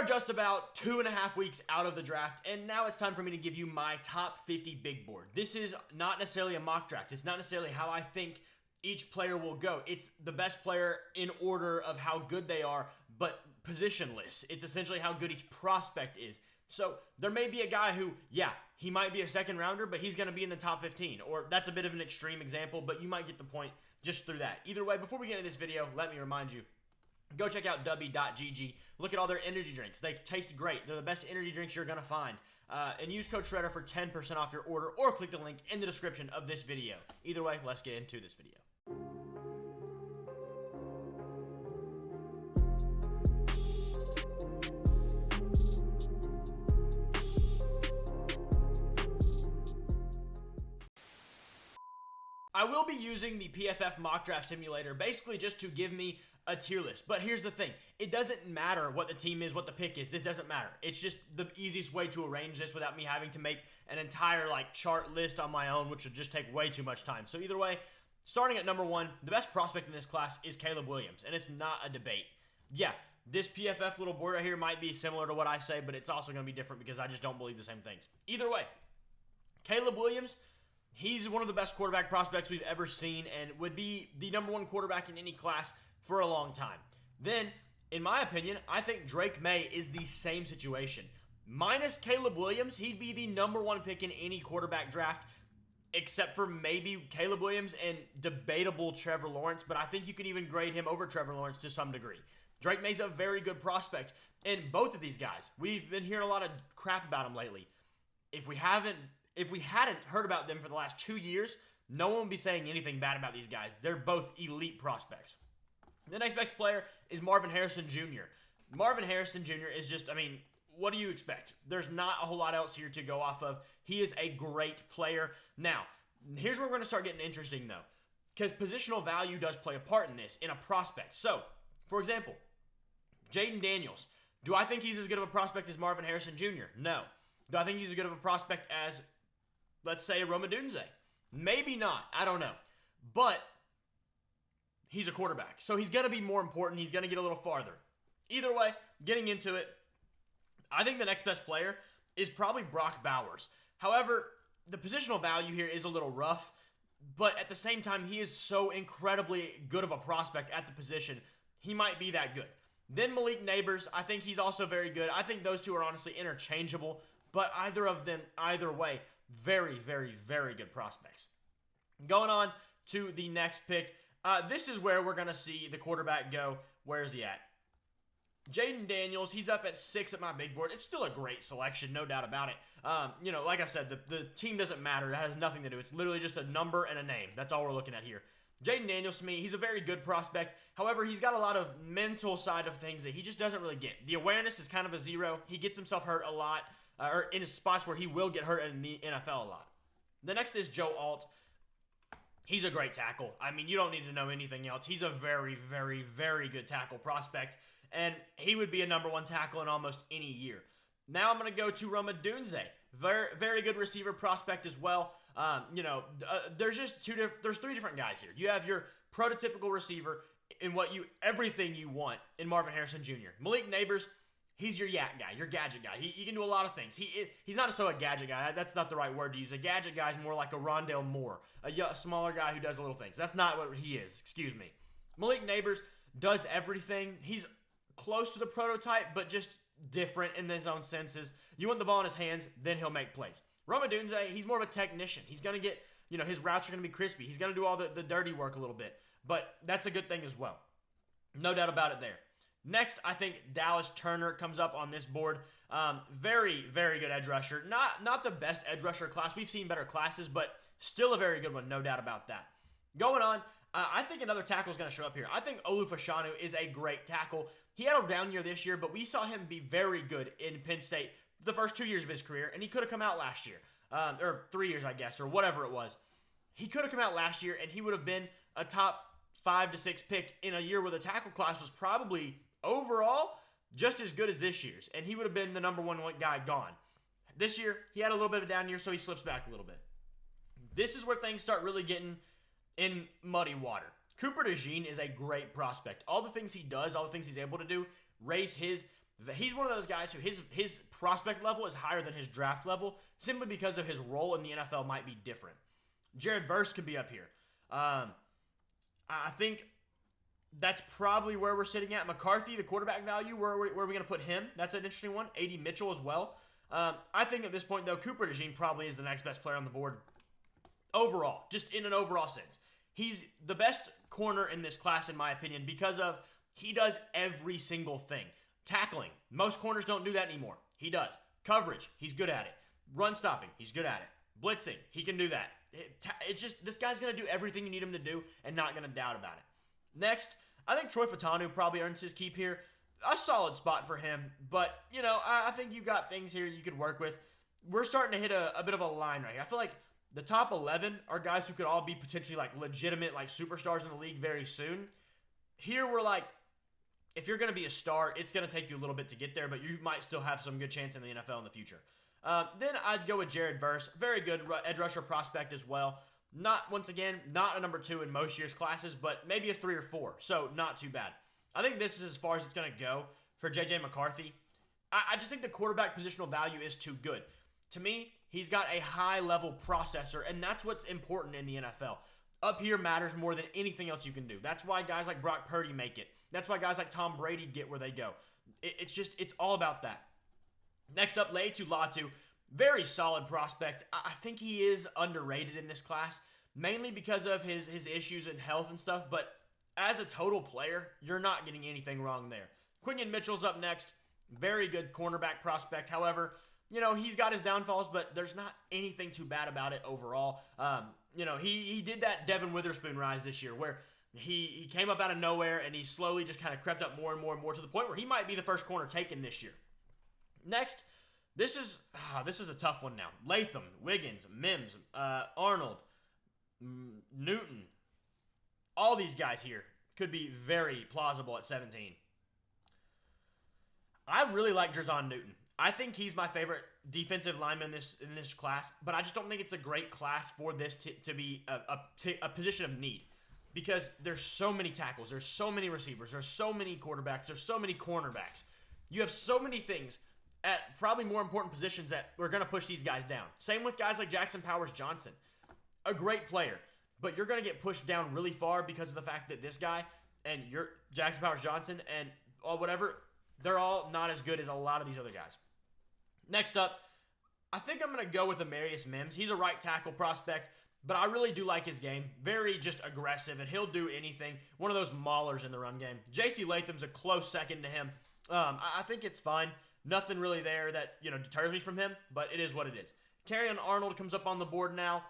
just about 2.5 weeks out of the draft, and now it's time for me to give you my top 50 big board. This is not necessarily a mock draft. It's not necessarily how I think each player will go. It's the best player in order of how good they are, but positionless. It's essentially how good each prospect is. So there may be a guy who, yeah, he might be a second rounder, but he's going to be in the top 15. Or that's a bit of an extreme example, but you might get the point just through that. Either way, before we get into this video, let me remind you, go check out w.gg. Look at all their energy drinks. They taste great. They're the best energy drinks you're going to find. And use code SHREDDER for 10% off your order, or click the link in the description of this video. Either way, let's get into this video. I will be using the PFF mock draft simulator basically just to give me a tier list. But here's the thing. It doesn't matter what the team is, what the pick is. This doesn't matter. It's just the easiest way to arrange this without me having to make an entire chart list on my own, which would just take way too much time. So either way, starting at number 1, the best prospect in this class is Caleb Williams, and it's not a debate. Yeah, this PFF little board right here might be similar to what I say, but it's also going to be different because I just don't believe the same things. Either way, Caleb Williams, he's one of the best quarterback prospects we've ever seen and would be the number 1 quarterback in any class for a long time. Then, in my opinion, I think Drake May is the same situation. Minus Caleb Williams, he'd be the number 1 pick in any quarterback draft, except for maybe Caleb Williams and debatable Trevor Lawrence, but I think you can even grade him over Trevor Lawrence to some degree. Drake May's a very good prospect, and both of these guys, we've been hearing a lot of crap about them lately. If we hadn't heard about them for the last 2 years, no one would be saying anything bad about these guys. They're both elite prospects. The next best player is Marvin Harrison Jr. Marvin Harrison Jr. is just, what do you expect? There's not a whole lot else here to go off of. He is a great player. Now, here's where we're going to start getting interesting, though, because positional value does play a part in this, in a prospect. So, for example, Jaden Daniels. Do I think he's as good of a prospect as Marvin Harrison Jr.? No. Do I think he's as good of a prospect as, let's say, Rome Odunze? Maybe not. I don't know. But he's a quarterback, so he's going to be more important. He's going to get a little farther. Either way, getting into it, I think the next best player is probably Brock Bowers. However, the positional value here is a little rough, but at the same time, he is so incredibly good of a prospect at the position, he might be that good. Then Malik Neighbors, I think he's also very good. I think those two are honestly interchangeable, but either of them, either way, very, very, very good prospects. Going on to the next pick, this is where we're going to see the quarterback go. Where is he at? Jaden Daniels, he's up at 6 at my big board. It's still a great selection, no doubt about it. Like I said, the team doesn't matter. That has nothing to do. It's literally just a number and a name. That's all we're looking at here. Jaden Daniels, to me, he's a very good prospect. However, he's got a lot of mental side of things that he just doesn't really get. The awareness is kind of a 0. He gets himself hurt a lot, or in spots where he will get hurt in the NFL a lot. The next is Joe Alt. He's a great tackle. You don't need to know anything else. He's a very, very, very good tackle prospect, and he would be a number 1 tackle in almost any year. Now I'm going to go to Rome Odunze. Very, very good receiver prospect as well. There's just 3 different guys here. You have your prototypical receiver in everything you want in Marvin Harrison Jr. Malik Neighbors, he's your yak guy, your gadget guy. He can do a lot of things. He's not a gadget guy. That's not the right word to use. A gadget guy is more like a Rondale Moore, a smaller guy who does little things. That's not what he is. Excuse me. Malik Neighbors does everything. He's close to the prototype, but just different in his own senses. You want the ball in his hands, then he'll make plays. Rome Odunze, he's more of a technician. He's going to get, his routes are going to be crispy. He's going to do all the dirty work a little bit, but that's a good thing as well. No doubt about it there. Next, I think Dallas Turner comes up on this board. Very, very good edge rusher. Not the best edge rusher class. We've seen better classes, but still a very good one, no doubt about that. Going on, I think another tackle is going to show up here. I think Olu Fashanu is a great tackle. He had a down year this year, but we saw him be very good in Penn State the first 2 years of his career, and he could have come out last year. Or 3 years, I guess, or whatever it was. He could have come out last year, and he would have been a top 5 to 6 pick in a year where the tackle class was probably overall just as good as this year's, and he would have been the number 1 guy gone. This year, he had a little bit of a down year, so he slips back a little bit. This is where things start really getting in muddy water. Cooper DeJean is a great prospect. All the things he does, all the things he's able to do, raise his He's one of those guys who his prospect level is higher than his draft level simply because of his role in the NFL might be different. Jared Verse could be up here. I think that's probably where we're sitting at. McCarthy, the quarterback value, where are we going to put him? That's an interesting one. A.D. Mitchell as well. I think at this point, though, Cooper DeJean probably is the next best player on the board overall, just in an overall sense. He's the best corner in this class, in my opinion, because of he does every single thing. Tackling, most corners don't do that anymore. He does. Coverage, he's good at it. Run stopping, he's good at it. Blitzing, he can do that. It's just, this guy's going to do everything you need him to do and not going to doubt about it. Next, I think Troy Fautanu probably earns his keep here. A solid spot for him, but, you know, I think you got things here you could work with. We're starting to hit a bit of a line right here. I feel like the top 11 are guys who could all be potentially, like, legitimate, like, superstars in the league very soon. Here, we're like, if you're going to be a star, it's going to take you a little bit to get there, but you might still have some good chance in the NFL in the future. Then I'd go with Jared Verse. Very good edge rusher prospect as well. Not, once again, not a number 2 in most years' classes, but maybe a 3 or 4, so not too bad. I think this is as far as it's going to go for J.J. McCarthy. I just think the quarterback positional value is too good. To me, he's got a high-level processor, and that's what's important in the NFL. Up here matters more than anything else you can do. That's why guys like Brock Purdy make it. That's why guys like Tom Brady get where they go. It's all about that. Next up, Laiatu Latu. Very solid prospect. I think he is underrated in this class, mainly because of his issues in health and stuff, but as a total player, you're not getting anything wrong there. Quinion Mitchell's up next. Very good cornerback prospect. However, you know, he's got his downfalls, but there's not anything too bad about it overall. You know, he did that Devin Witherspoon rise this year where he came up out of nowhere and he slowly just kind of crept up more and more and more to the point where he might be the first corner taken this year. Next, this is a tough one now. Latham, Wiggins, Mims, Arnold, Newton. All these guys here could be very plausible at 17. I really like Jerzon Newton. I think he's my favorite defensive lineman in this class, but I just don't think it's a great class for this to be a position of need because there's so many tackles, there's so many receivers, there's so many quarterbacks, there's so many cornerbacks. You have so many things at probably more important positions that we're going to push these guys down. Same with guys like Jackson Powers Johnson. A great player, but you're going to get pushed down really far because of the fact that this guy and your Jackson Powers Johnson and whatever, they're all not as good as a lot of these other guys. Next up, I think I'm going to go with Amarius Mims. He's a right tackle prospect, but I really do like his game. Very just aggressive, and he'll do anything. One of those maulers in the run game. J.C. Latham's a close second to him. I think it's fine. Nothing really there that, you know, deters me from him, but it is what it is. Terrion Arnold comes up on the board now.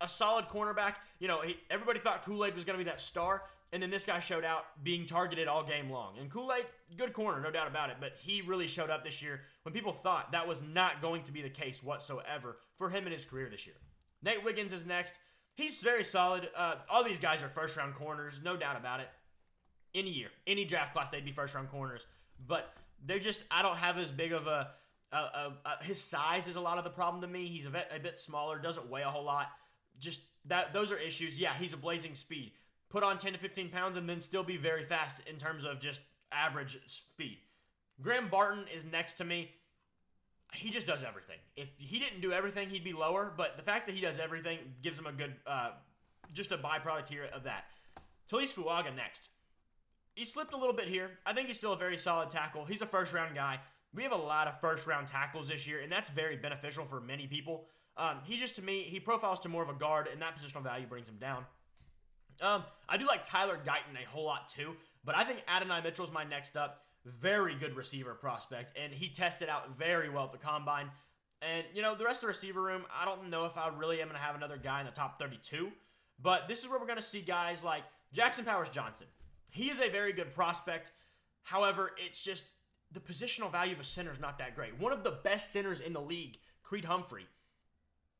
A solid cornerback. You know, everybody thought Kool-Aid was going to be that star, and then this guy showed out being targeted all game long. And Kool-Aid, good corner, no doubt about it, but he really showed up this year when people thought that was not going to be the case whatsoever for him in his career this year. Nate Wiggins is next. He's very solid. All these guys are first-round corners, no doubt about it. Any year, any draft class, they'd be first-round corners. But they're just, I don't have as big of his size is a lot of the problem to me. He's a bit smaller, doesn't weigh a whole lot. Just those are issues. Yeah, he's a blazing speed. Put on 10 to 15 pounds and then still be very fast in terms of just average speed. Graham Barton is next to me. He just does everything. If he didn't do everything, he'd be lower, but the fact that he does everything gives him a good, just a byproduct here of that. Talise Fuaga next. He slipped a little bit here. I think he's still a very solid tackle. He's a first-round guy. We have a lot of first-round tackles this year, and that's very beneficial for many people. He just, to me, he profiles to more of a guard, and that positional value brings him down. I do like Tyler Guyton a whole lot too, but I think Adonai Mitchell's my next up. Very good receiver prospect, and he tested out very well at the combine. And, you know, the rest of the receiver room, I don't know if I really am going to have another guy in the top 32, but this is where we're going to see guys like Jackson Powers Johnson. He is a very good prospect. However, it's just the positional value of a center is not that great. One of the best centers in the league, Creed Humphrey,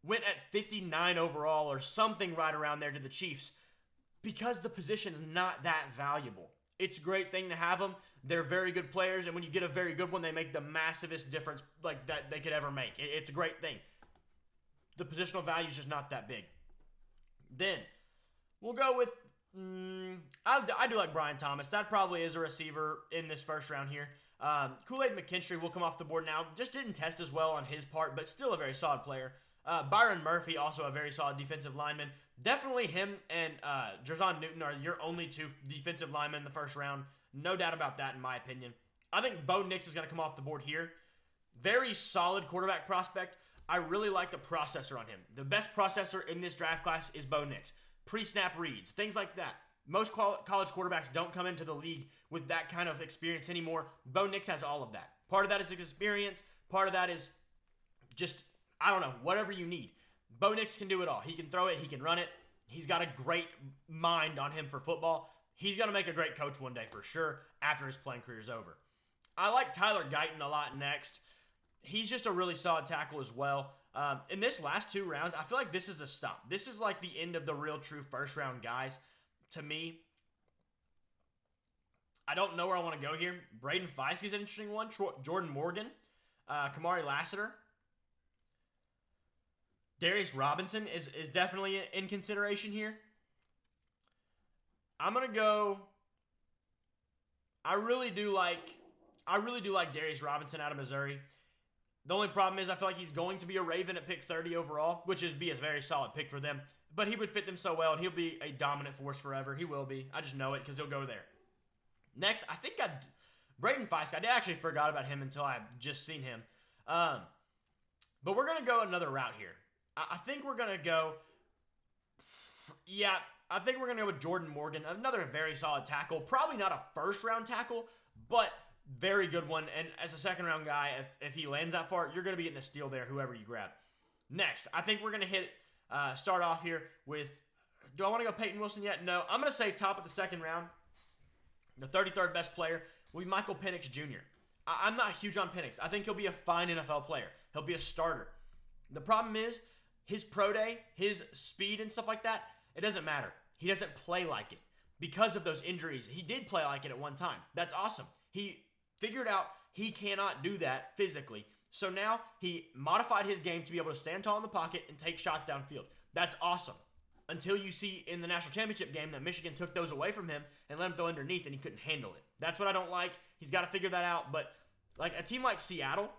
went at 59 overall or something right around there to the Chiefs because the position's not that valuable. It's a great thing to have them. They're very good players, and when you get a very good one, they make the massivest difference like that they could ever make. It's a great thing. The positional value is just not that big. Then, we'll go with, I do like Brian Thomas. That probably is a receiver in this first round here. Kool-Aid McKinstry will come off the board now. Just didn't test as well on his part, but still a very solid player. Byron Murphy, also a very solid defensive lineman. Definitely him and Jerzon Newton are your only two defensive linemen in the first round. No doubt about that, in my opinion. I think Bo Nix is going to come off the board here. Very solid quarterback prospect. I really like the processor on him. The best processor in this draft class is Bo Nix. Pre-snap reads, things like that. Most college quarterbacks don't come into the league with that kind of experience anymore. Bo Nix has all of that. Part of that is experience. Part of that is just, I don't know, whatever you need. Bo Nix can do it all. He can throw it. He can run it. He's got a great mind on him for football. He's going to make a great coach one day for sure after his playing career is over. I like Tyler Guyton a lot next. He's just a really solid tackle as well. In this last 2 rounds, I feel like this is a stop. This is like the end of the real true first-round guys to me. I don't know where I want to go here. Braden Feist is an interesting one. Jordan Morgan. Kamari Lassiter. Darius Robinson is definitely in consideration here. I'm going to go... I really do like Darius Robinson out of Missouri. The only problem is I feel like he's going to be a Raven at pick 30 overall, which is be a very solid pick for them. But he would fit them so well, and he'll be a dominant force forever. He will be. I just know it because he'll go there. Next, I think Braden Feist. I actually forgot about him until I just seen him. But we're going to go another route here. I think we're going to go... Yeah, I think we're going to go with Jordan Morgan. Another very solid tackle. Probably not a first-round tackle, but... very good one, and as a second-round guy, if he lands that far, you're going to be getting a steal there, whoever you grab. Next, I think we're going to start off here with, do I want to go Peyton Wilson yet? No. I'm going to say top of the second round, the 33rd best player will be Michael Penix Jr. I'm not huge on Penix. I think he'll be a fine NFL player. He'll be a starter. The problem is, his pro day, his speed and stuff like that, it doesn't matter. He doesn't play like it. Because of those injuries, he did play like it at one time. That's awesome. He figured out he cannot do that physically. So now he modified his game to be able to stand tall in the pocket and take shots downfield. That's awesome. Until you see in the national championship game that Michigan took those away from him and let him throw underneath and he couldn't handle it. That's what I don't like. He's got to figure that out. But like a team like Seattle,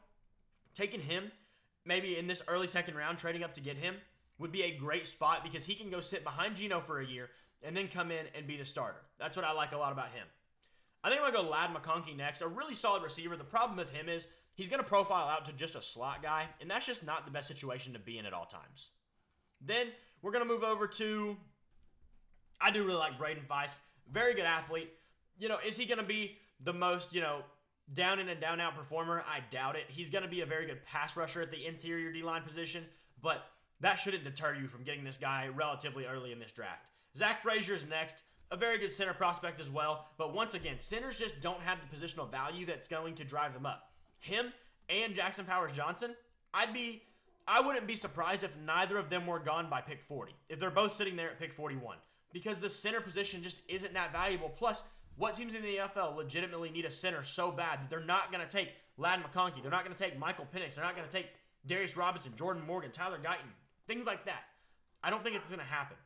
taking him maybe in this early second round, trading up to get him would be a great spot because he can go sit behind Geno for a year and then come in and be the starter. That's what I like a lot about him. I think I'm going to go Ladd McConkey next. A really solid receiver. The problem with him is he's going to profile out to just a slot guy, and that's just not the best situation to be in at all times. Then we're going to move over to, I do really like Braden Feist. Very good athlete. Is he going to be the most, down in and down out performer? I doubt it. He's going to be a very good pass rusher at the interior D-line position, but that shouldn't deter you from getting this guy relatively early in this draft. Zach Frazier is next. A very good center prospect as well. But once again, centers just don't have the positional value that's going to drive them up. Him and Jackson Powers Johnson, I wouldn't be surprised if neither of them were gone by pick 40. If they're both sitting there at pick 41. Because the center position just isn't that valuable. Plus, what teams in the NFL legitimately need a center so bad that they're not going to take Ladd McConkey. They're not going to take Michael Penix. They're not going to take Darius Robinson, Jordan Morgan, Tyler Guyton. Things like that. I don't think it's going to happen.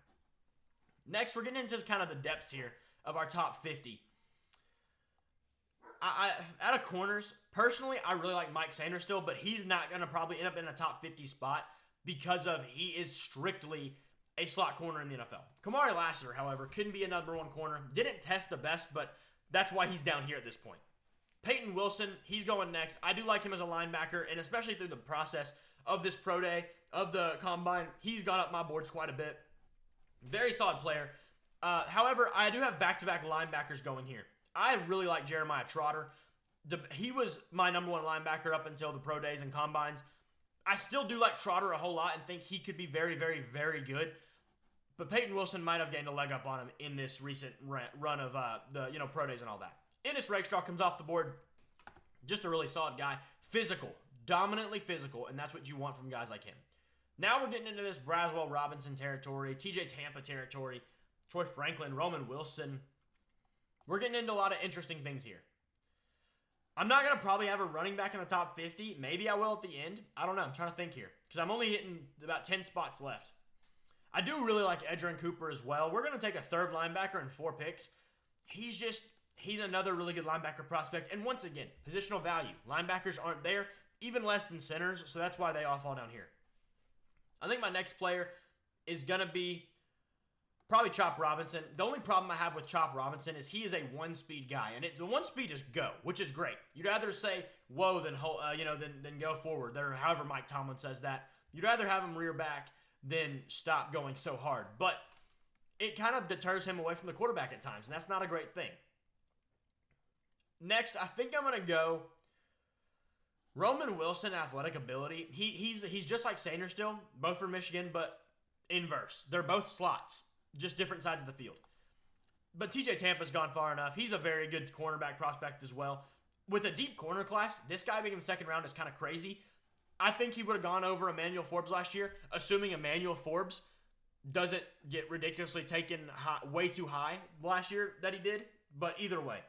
Next, we're getting into kind of the depths here of our top 50. Out of corners, personally, I really like Mike Sanders still, but he's not going to probably end up in a top 50 spot because of he is strictly a slot corner in the NFL. Kamari Lassiter, however, couldn't be a number one corner. Didn't test the best, but that's why he's down here at this point. Peyton Wilson, he's going next. I do like him as a linebacker, and especially through the process of this pro day, of the combine, he's gone up my boards quite a bit. Very solid player. However, I do have back-to-back linebackers going here. I really like Jeremiah Trotter. He was my number one linebacker up until the pro days and combines. I still do like Trotter a whole lot and think he could be very, very, very good. But Peyton Wilson might have gained a leg up on him in this recent run of the pro days and all that. Ennis Rakestraw comes off the board. Just a really solid guy. Physical. Dominantly physical, and that's what you want from guys like him. Now we're getting into this Braswell Robinson territory, TJ Tampa territory, Troy Franklin, Roman Wilson. We're getting into a lot of interesting things here. I'm not going to probably have a running back in the top 50. Maybe I will at the end. I don't know. I'm trying to think here because I'm only hitting about 10 spots left. I do really like Edgerrin Cooper as well. We're going to take a third linebacker in 4 picks. He's He's another really good linebacker prospect. And once again, positional value. Linebackers aren't there, even less than centers, so that's why they all fall down here. I think my next player is going to be probably Chop Robinson. The only problem I have with Chop Robinson is he is a one-speed guy, and the one speed is go, which is great. You'd rather say whoa than than go forward. Or however Mike Tomlin says that. You'd rather have him rear back than stop going so hard. But it kind of deters him away from the quarterback at times, and that's not a great thing. Next, I think I'm going to go Roman Wilson, athletic ability. He's just like Sanders still, both from Michigan, but inverse. They're both slots, just different sides of the field. But TJ Tampa's gone far enough. He's a very good cornerback prospect as well. With a deep corner class, this guy being in the second round is kind of crazy. I think he would have gone over Emmanuel Forbes last year, assuming Emmanuel Forbes doesn't get ridiculously taken way too high last year that he did. But either way,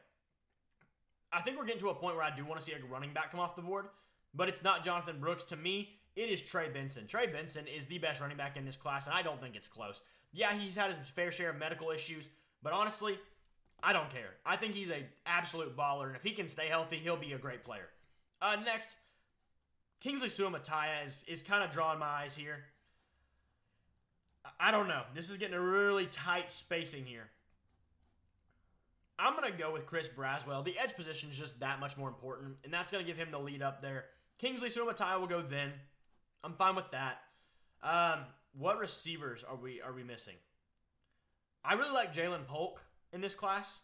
I think we're getting to a point where I do want to see a running back come off the board, but it's not Jonathan Brooks. To me, it is Trey Benson. Trey Benson is the best running back in this class, and I don't think it's close. Yeah, he's had his fair share of medical issues, but honestly, I don't care. I think he's an absolute baller, and if he can stay healthy, he'll be a great player. Next, Kingsley Suamataia is kind of drawing my eyes here. I don't know. This is getting a really tight spacing here. I'm going to go with Chris Braswell. The edge position is just that much more important, and that's going to give him the lead up there. Kingsley Suamataia will go then. I'm fine with that. What receivers are we missing? I really like Jalen Polk in this class,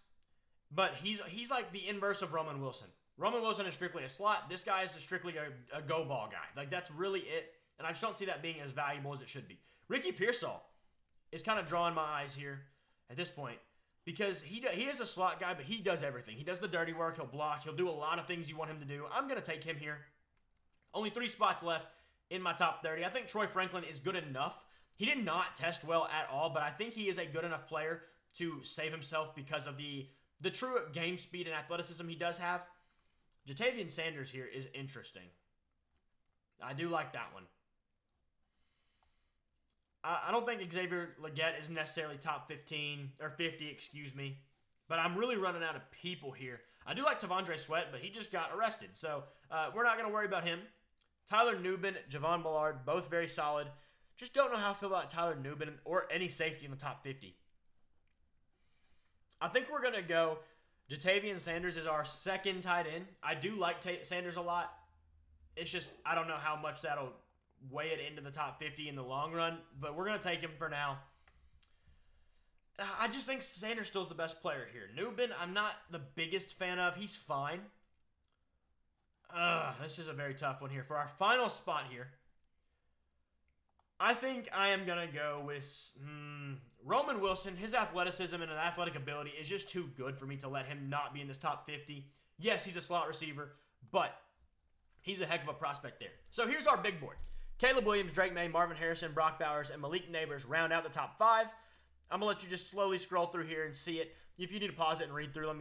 but he's like the inverse of Roman Wilson. Roman Wilson is strictly a slot. This guy is strictly a go ball guy. Like, that's really it, and I just don't see that being as valuable as it should be. Ricky Pearsall is kind of drawing my eyes here at this point, because he is a slot guy, but he does everything. He does the dirty work. He'll block. He'll do a lot of things you want him to do. I'm going to take him here. Only 3 spots left in my top 30. I think Troy Franklin is good enough. He did not test well at all, but I think he is a good enough player to save himself because of the true game speed and athleticism he does have. Jatavian Sanders here is interesting. I do like that one. I don't think Xavier Legette is necessarily top 15, or 50, excuse me. But I'm really running out of people here. I do like Tavondre Sweat, but he just got arrested. So we're not going to worry about him. Tyler Nubin, Javon Ballard, both very solid. Just don't know how I feel about Tyler Nubin or any safety in the top 50. I think we're going to go Jatavian Sanders is our second tight end. I do like Sanders a lot. It's just I don't know how much that'll weigh it into the top 50 in the long run, but we're going to take him for now. I just think Sanders still is the best player here. Nubin, I'm not the biggest fan of. He's fine. This is a very tough one here. For our final spot here, I think I am going to go with Roman Wilson. His athleticism and athletic ability is just too good for me to let him not be in this top 50. Yes, he's a slot receiver, but he's a heck of a prospect there. So here's our big board. Caleb Williams, Drake May, Marvin Harrison, Brock Bowers, and Malik Neighbors round out the top 5. I'm going to let you just slowly scroll through here and see it. If you need to pause it and read through,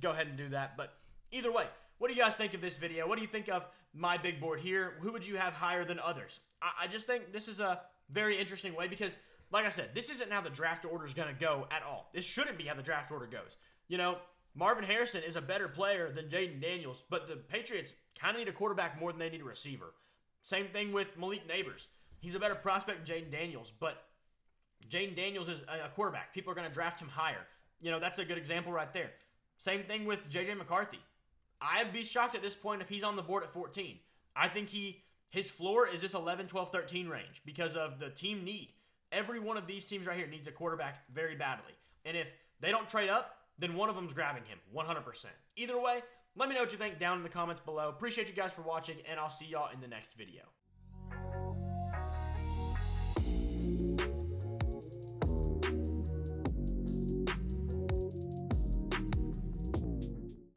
go ahead and do that. But either way, what do you guys think of this video? What do you think of my big board here? Who would you have higher than others? I just think this is a very interesting way because, like I said, this isn't how the draft order is going to go at all. This shouldn't be how the draft order goes. You know, Marvin Harrison is a better player than Jaden Daniels, but the Patriots kind of need a quarterback more than they need a receiver. Same thing with Malik Neighbors. He's a better prospect than Jaden Daniels, but Jaden Daniels is a quarterback. People are going to draft him higher. You know, that's a good example right there. Same thing with J.J. McCarthy. I'd be shocked at this point if he's on the board at 14. I think his floor is this 11, 12, 13 range because of the team need. Every one of these teams right here needs a quarterback very badly. And if they don't trade up, then one of them's grabbing him 100%. Either way, let me know what you think down in the comments below. Appreciate you guys for watching, and I'll see y'all in the next video.